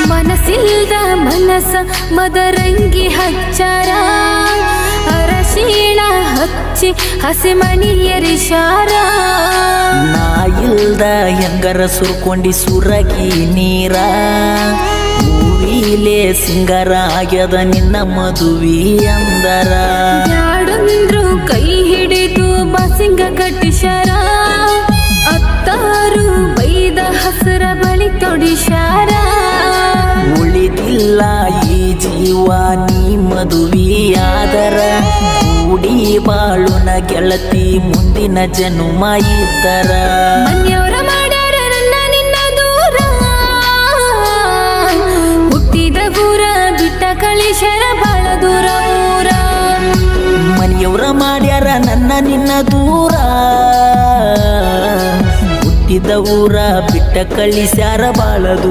ಮನಸ್ಸಿಲ್ದ ಮನಸ ಮದರಂಗಿ ಹಚ್ಚಾರ ಅರಶಿಣ ಹಚ್ಚಿ ಹಸಿಮಣಿಯರಿಶಾರ ನಾ ಇಲ್ದ ಹೆಂಗರ ಸುರ್ಕೊಂಡಿ ಸುರಗಿ ನೀರ ಹೂವಿಲೆ ಸಿಂಗಾರ ಆಗ್ಯದ ನಿನ್ನ ಮದುವೆ ಅಂದರ ಯಾಡಂದ್ರು ಕೈ ಹಿಡಿದು ಬಸಿಂಗ ಕಟ್ಟಿಶಾರ ಅತ್ತಾರು ಬೈದ ಹಸರ ಬಳಿ ತೊಡಿಶಾರ ಉಳಿದಿಲ್ಲ ಈ ಜೀವ ನೀ ಮದುವೆಯಾದರ ಕೂಡಿ ಬಾಳುನ ಗೆಳತಿ ಮುಂದಿನ ಜನುಮ ಇದ್ದರ ಮನೆಯವರ ಮಾಡ್ಯಾರ ನನ್ನ ನಿನ್ನ ದೂರ ಹುಟ್ಟಿದ ಊರ ಬಿಟ್ಟ ಕಳಿಶರ ಬಾಳ ದೂರ ಊರ ಮನೆಯವರ ಮಾಡ್ಯಾರ ನನ್ನ ನಿನ್ನ ದೂರ ಹುಟ್ಟಿದ ಊರ ಬಿಟ್ಟ ಕಳಿಸ್ಯಾರ ಬಾಳದು